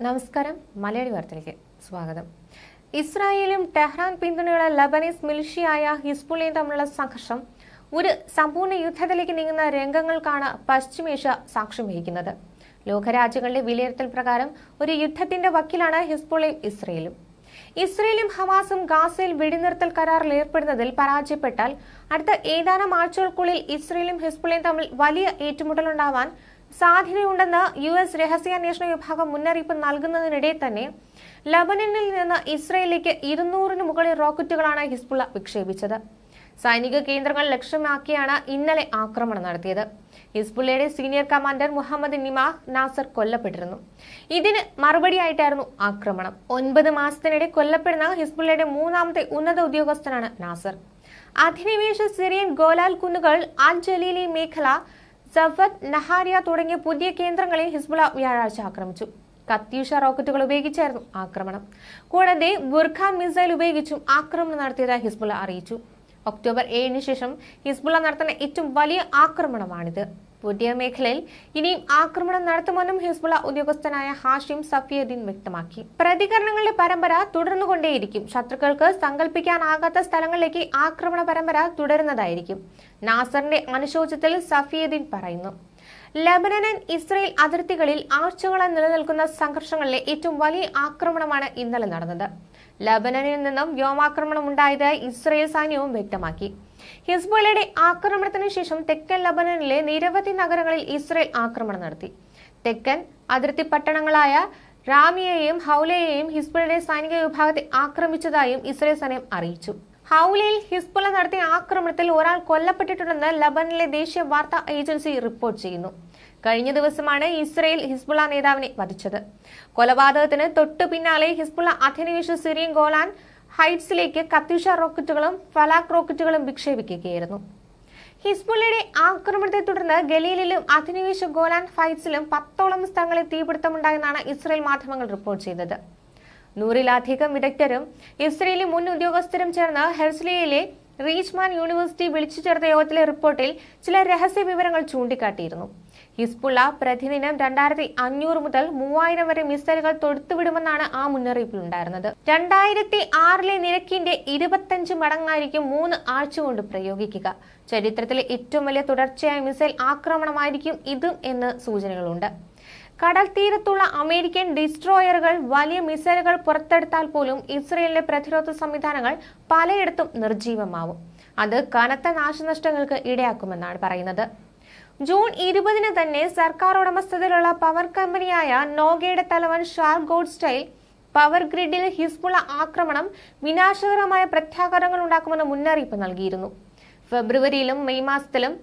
നമസ്കാരം. മലയാളി വാർത്തയിലേക്ക് സ്വാഗതം. ഇസ്രായേലും ടെഹ്റാൻ പിന്തുണയുള്ള ലബനീസ് മിലിഷ്യയായ ഹിസ്ബുള്ളയും തമ്മിലുള്ള സംഘർഷം ഒരു സമ്പൂർണ്ണ യുദ്ധത്തിലേക്ക് നീങ്ങുന്ന രംഗങ്ങൾക്കാണ് പശ്ചിമേഷ്യ സാക്ഷ്യം വഹിക്കുന്നത്. ലോകരാജ്യങ്ങളുടെ വിലയിരുത്തൽ പ്രകാരം ഒരു യുദ്ധത്തിന്റെ വക്കിലാണ് ഹിസ്ബുള്ളയും ഇസ്രയേലും. ഇസ്രയേലും ഹമാസും ഗാസയിൽ വെടിനിർത്തൽ കരാറിൽ ഏർപ്പെടുന്നതിൽ പരാജയപ്പെട്ടാൽ അടുത്ത ഏതാനും ആഴ്ചകൾക്കുള്ളിൽ ഇസ്രയേലും ഹിസ്ബുള്ളയും തമ്മിൽ വലിയ ഏറ്റുമുട്ടലുണ്ടാവാൻ സാധ്യതയുണ്ടെന്ന് US രഹസ്യാന്വേഷണ വിഭാഗം മുന്നറിയിപ്പ് നൽകുന്നതിനിടെ തന്നെ ലബനനിൽ നിന്ന് ഇസ്രയേലിലേക്ക് 200-ന് മുകളിൽ റോക്കറ്റുകളാണ് ഹിസ്ബുള്ള വിക്ഷേപിച്ചത്. സൈനിക കേന്ദ്രങ്ങൾ ലക്ഷ്യമാക്കിയാണ് ഇന്നലെ ആക്രമണം നടത്തിയത്. ഹിസ്ബുള്ളയുടെ സീനിയർ കമാൻഡർ മുഹമ്മദ് നിമാഹ് നാസർ കൊല്ലപ്പെട്ടിരുന്നു. ഇതിന് മറുപടിയായിട്ടായിരുന്നു ആക്രമണം. 9 മാസത്തിനിടെ കൊല്ലപ്പെടുന്ന ഹിസ്ബുള്ളയുടെ മൂന്നാമത്തെ ഉന്നത ഉദ്യോഗസ്ഥനാണ് നാസർ. അധിനിവേശ സിറിയൻ ഗോലാൽ കുന്നുകൾ, അൽ ജലീലി മേഖല, സഫത്ത്, നഹാരിയ തുടങ്ങിയ പുതിയ കേന്ദ്രങ്ങളെ ഹിസ്ബുള്ള വ്യാഴാഴ്ച ആക്രമിച്ചു. കത്യൂഷ റോക്കറ്റുകൾ ഉപയോഗിച്ചായിരുന്നു ആക്രമണം. കൂടാതെ ബുർഖാൻ മിസൈൽ ഉപയോഗിച്ചും ആക്രമണം നടത്തിയതായി ഹിസ്ബുള്ള അറിയിച്ചു. ഒക്ടോബർ 7-ന് ശേഷം ഹിസ്ബുള്ള നടത്തുന്ന ഏറ്റവും വലിയ ആക്രമണമാണിത്. പുതിയ മേഖലയിൽ ഇനിയും ആക്രമണം നടത്തുമെന്നും ഹിസ്ബുള്ള ഉദ്യോഗസ്ഥനായ ഹാഷിം സഫിയുദ്ദീൻ വ്യക്തമാക്കി. പ്രതികരണങ്ങളുടെ പരമ്പര തുടർന്നുകൊണ്ടേയിരിക്കും. ശത്രുക്കൾക്ക് സങ്കല്പിക്കാനാകാത്ത സ്ഥലങ്ങളിലേക്ക് ആക്രമണ പരമ്പര തുടരുന്നതായിരിക്കും, നാസറിന്റെ അനുശോചനത്തിൽ സഫിയുദ്ദീൻ പറയുന്നു. ലബനൻ ഇസ്രയേൽ അതിർത്തികളിൽ ആഴ്ചകളായി നിലനിൽക്കുന്ന സംഘർഷങ്ങളിലെ ഏറ്റവും വലിയ ആക്രമണമാണ് ഇന്നലെ നടന്നത്. ലബനനിൽ നിന്നും വ്യോമാക്രമണം ഉണ്ടായതായി ഇസ്രയേൽ സൈന്യവും വ്യക്തമാക്കി. ഹിസ്ബുള്ളയുടെ ആക്രമണത്തിന് ശേഷം തെക്കൻ ലബനനിലെ നിരവധി നഗരങ്ങളിൽ ഇസ്രയേൽ ആക്രമണം നടത്തി. തെക്കൻ അതിർത്തി പട്ടണങ്ങളായ റാമിയെയും ഹൗലയെയും ഹിസ്ബുള്ളയുടെ സൈനിക വിഭാഗത്തെ ആക്രമിച്ചതായും ഇസ്രയേൽ സൈന്യം അറിയിച്ചു. ഹൗലയിൽ ഹിസ്ബുള്ള നടത്തിയ ആക്രമണത്തിൽ ഒരാൾ കൊല്ലപ്പെട്ടിട്ടുണ്ടെന്ന് ലബനനിലെ ദേശീയ വാർത്താ ഏജൻസി റിപ്പോർട്ട് ചെയ്യുന്നു. കഴിഞ്ഞ ദിവസമാണ് ഇസ്രയേൽ ഹിസ്ബുള്ള നേതാവിനെ വധിച്ചത്. കൊലപാതകത്തിന് തൊട്ടു പിന്നാലെ ഹിസ്ബുള്ള അധിനിവേശ സിറിയൻ ഗോലാൻ ഹൈറ്റ്സിലേക്ക് കത്യൂഷ റോക്കറ്റുകളും ഫലാക് റോക്കറ്റുകളും വിക്ഷേപിക്കുകയായിരുന്നു. ഹിസ്ബുള്ളയുടെ ആക്രമണത്തെ തുടർന്ന് ഗലീലിലും അധിനിവേശ ഗോലാൻ ഹൈറ്റ്സിലും 10ഓളം സ്ഥലങ്ങളിൽ തീപിടുത്തമുണ്ടായെന്നാണ് ഇസ്രയേൽ മാധ്യമങ്ങൾ റിപ്പോർട്ട് ചെയ്തത്. 100-ലധികം വിദഗ്ധരും ഇസ്രയേലി മുൻ ഉദ്യോഗസ്ഥരും ചേർന്ന് ഹെർസ്ലിയയിലെ റീച്ച്മാൻ യൂണിവേഴ്സിറ്റി വിളിച്ചു ചേർത്ത യോഗത്തിലെ റിപ്പോർട്ടിൽ ചില രഹസ്യ വിവരങ്ങൾ ചൂണ്ടിക്കാട്ടിയിരുന്നു. ഹിസ്ബുള്ള പ്രതിദിനം 2500 മുതൽ 3000 വരെ മിസൈലുകൾ തൊടുത്തുവിടുമെന്നാണ് ആ മുന്നറിയിപ്പിലുണ്ടായിരുന്നത്. 2006-ലെ നിരക്കിന്റെ 25 മടങ്ങായിരിക്കും 3 ആഴ്ച കൊണ്ട് പ്രയോഗിക്കുക. ചരിത്രത്തിലെ ഏറ്റവും വലിയ തുടർച്ചയായ മിസൈൽ ആക്രമണമായിരിക്കും ഇതും എന്ന് സൂചനകളുണ്ട്. കടൽ തീരത്തുള്ള അമേരിക്കൻ ഡിസ്ട്രോയറുകൾ വലിയ മിസൈലുകൾ പുറത്തെടുത്താൽ പോലും ഇസ്രയേലിന്റെ പ്രതിരോധ സംവിധാനങ്ങൾ പലയിടത്തും നിർജീവമാവും. അത് കനത്ത നാശനഷ്ടങ്ങൾക്ക് ഇടയാക്കുമെന്നാണ് പറയുന്നത്. ജൂൺ 20-ന് തന്നെ സർക്കാർ ഉടമസ്ഥതയിലുള്ള പവർ കമ്പനിയായ നോഗയുടെ തലവൻ ഷാർ ഗോഡ്സ്റ്റൈൽ പവർ ഗ്രിഡിൽ ഹിസ്ബുള്ള ആക്രമണം വിനാശകരമായ പ്രത്യാഘാതങ്ങൾ ഉണ്ടാക്കുമെന്ന് മുന്നറിയിപ്പ് നൽകിയിരുന്നു. ഫെബ്രുവരിയിലും മെയ് മാസത്തിലും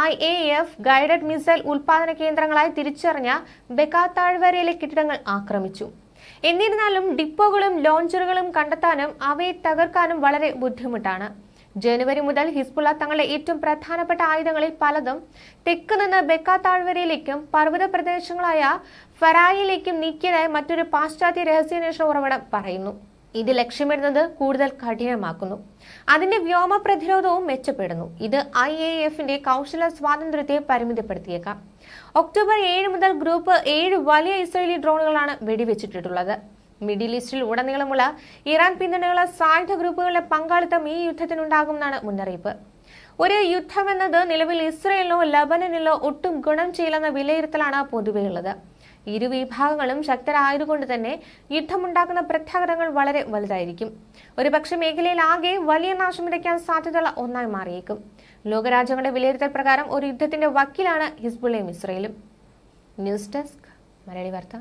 IAF ഗൈഡഡ് മിസൈൽ ഉൽപാദന കേന്ദ്രങ്ങളായി തിരിച്ചറിഞ്ഞ ബെക്ക താഴ്വരയിലെ കെട്ടിടങ്ങൾ ആക്രമിച്ചു. എന്നിരുന്നാലും ഡിപ്പോകളും ലോഞ്ചറുകളും കണ്ടെത്താനും അവയെ തകർക്കാനും വളരെ ബുദ്ധിമുട്ടാണ്. ജനുവരി മുതൽ ഹിസ്ബുള്ള തങ്ങളുടെ ഏറ്റവും പ്രധാനപ്പെട്ട ആയുധങ്ങളിൽ പലതും തെക്ക് നിന്ന് ബെക്ക താഴ്വരയിലേക്കും പർവ്വത പ്രദേശങ്ങളായ ഫറായിലേക്കും നീക്കിയതായി മറ്റൊരു പാശ്ചാത്യ രഹസ്യാന്വേഷണ ഉറവിടം പറയുന്നു. ഇത് ലക്ഷ്യമിടുന്നത് കൂടുതൽ കഠിനമാക്കുന്നു. അതിന്റെ വ്യോമ പ്രതിരോധവും മെച്ചപ്പെടുന്നു. ഇത് IAF-ന്റെ കൗശല സ്വാതന്ത്ര്യത്തെ പരിമിതപ്പെടുത്തിയേക്കാം. ഒക്ടോബർ 7 മുതൽ ഗ്രൂപ്പ് 7 വലിയ ഇസ്രയേലി ഡ്രോണുകളാണ് വെടിവെച്ചിട്ടുള്ളത്. മിഡിൽ ഈസ്റ്റിൽ ഉടനീളമുള്ള ഇറാൻ പിന്തുണയുള്ള സായുധ ഗ്രൂപ്പുകളുടെ പങ്കാളിത്തം ഈ യുദ്ധത്തിനുണ്ടാകുമെന്നാണ് മുന്നറിയിപ്പ്. ഒരു യുദ്ധമെന്നത് നിലവിൽ ഇസ്രയേലിനോ ലബനനിലോ ഒട്ടും ഗുണം ചെയ്യില്ലെന്ന വിലയിരുത്തലാണ് പൊതുവെയുള്ളത്. ഇരു വിഭാഗങ്ങളും ശക്തരായതുകൊണ്ട് തന്നെ യുദ്ധമുണ്ടാക്കുന്ന പ്രത്യാഘാതങ്ങൾ വളരെ വലുതായിരിക്കും. ഒരുപക്ഷെ മേഖലയിൽ ആകെ വലിയ നാശം വിതയ്ക്കാൻ സാധ്യതയുള്ള ഒന്നായി മാറിയേക്കും. ലോകരാജ്യങ്ങളുടെ വിലയിരുത്തൽ പ്രകാരം ഒരു യുദ്ധത്തിന്റെ വക്കിലാണ് ഹിസ്ബുള്ളയും ഇസ്രയേലും. ന്യൂസ് ഡെസ്ക്, മലയാളി വാർത്ത.